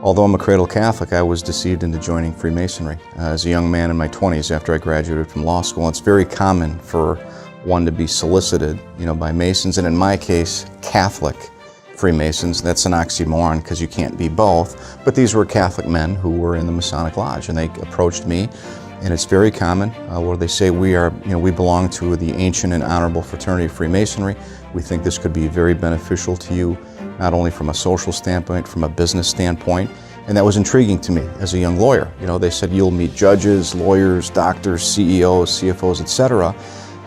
Although I'm a cradle Catholic, I was deceived into joining Freemasonry as a young man in my 20s after I graduated from law school. It's very common for one to be solicited, by Masons, and in my case, Catholic Freemasons. That's an oxymoron because you can't be both, but these were Catholic men who were in the Masonic Lodge, and they approached me, and it's very common where they say we belong to the ancient and honorable fraternity of Freemasonry. We think this could be very beneficial to you, not only from a social standpoint, from a business standpoint, and that was intriguing to me as a young lawyer. They said you'll meet judges, lawyers, doctors, CEOs, CFOs, etc.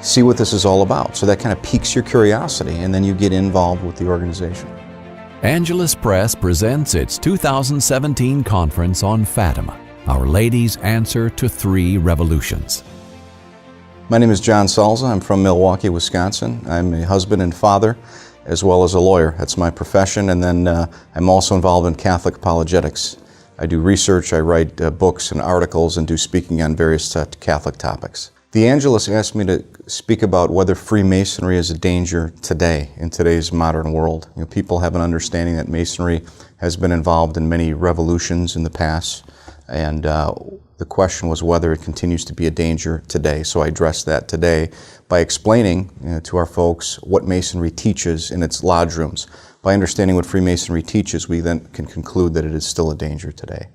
See what this is all about. So that kind of piques your curiosity, and then you get involved with the organization. Angelus Press presents its 2017 conference on Fatima, Our Lady's Answer to Three Revolutions. My name is John Salza. I'm from Milwaukee, Wisconsin. I'm a husband and father, as well as a lawyer. That's my profession, and then I'm also involved in Catholic apologetics. I do research, I write books and articles, and do speaking on various Catholic topics. The Angelus asked me to speak about whether Freemasonry is a danger today, in today's modern world. People have an understanding that Masonry has been involved in many revolutions in the past, and the question was whether it continues to be a danger today. So I addressed that today by explaining to our folks what Masonry teaches in its lodge rooms. By understanding what Freemasonry teaches, we then can conclude that it is still a danger today.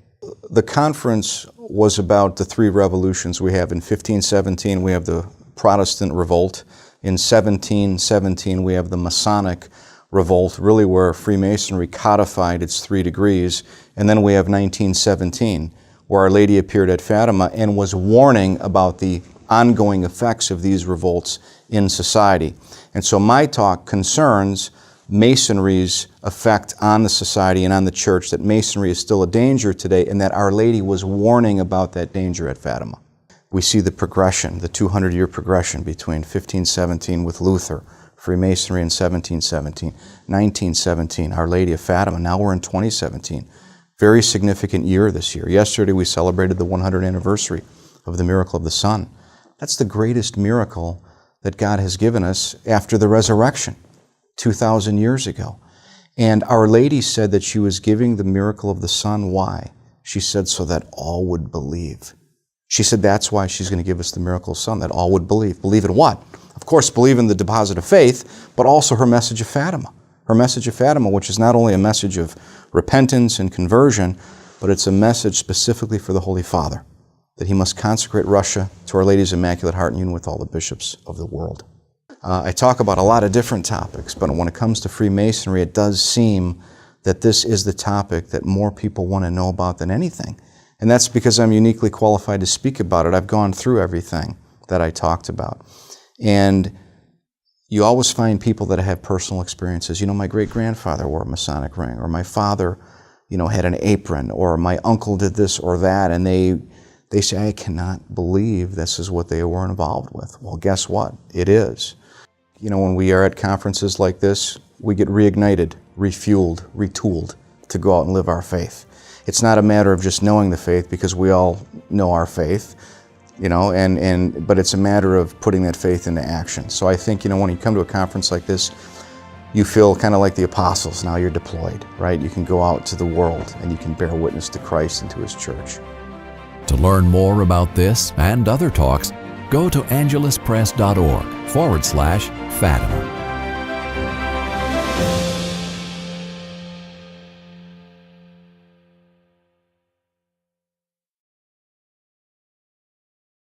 The conference was about the three revolutions we have. In 1517, we have the Protestant Revolt. In 1717, we have the Masonic Revolt, really where Freemasonry codified its 3 degrees. And then we have 1917, where Our Lady appeared at Fatima and was warning about the ongoing effects of these revolts in society. And so my talk concerns Masonry's effect on the society and on the church, that Masonry is still a danger today, and that Our Lady was warning about that danger at Fatima. We see the progression, the 200-year progression between 1517 with Luther, Freemasonry in 1717, 1917, Our Lady of Fatima. Now we're in 2017. Very significant year this year. Yesterday we celebrated the 100th anniversary of the miracle of the sun. That's the greatest miracle that God has given us after the resurrection 2,000 years ago. And Our Lady said that she was giving the miracle of the sun. Why? She said so that all would believe. She said that's why she's going to give us the miracle of the sun, that all would believe. Believe in what? Of course, believe in the deposit of faith, but also her message of Fatima. Her message of Fatima, which is not only a message of repentance and conversion, but it's a message specifically for the Holy Father, that he must consecrate Russia to Our Lady's Immaculate Heart in union with all the bishops of the world. I talk about a lot of different topics, but when it comes to Freemasonry, it does seem that this is the topic that more people want to know about than anything. And that's because I'm uniquely qualified to speak about it. I've gone through everything that I talked about. And you always find people that have personal experiences. My great-grandfather wore a Masonic ring, or my father, had an apron, or my uncle did this or that, and they say, I cannot believe this is what they were involved with. Well, guess what? It is. When we are at conferences like this, we get reignited, refueled, retooled to go out and live our faith. It's not a matter of just knowing the faith, because we all know our faith, but it's a matter of putting that faith into action. So I think, when you come to a conference like this, you feel kind of like the apostles. Now you're deployed, right? You can go out to the world and you can bear witness to Christ and to His church. To learn more about this and other talks, go to angeluspress.org/Fatima.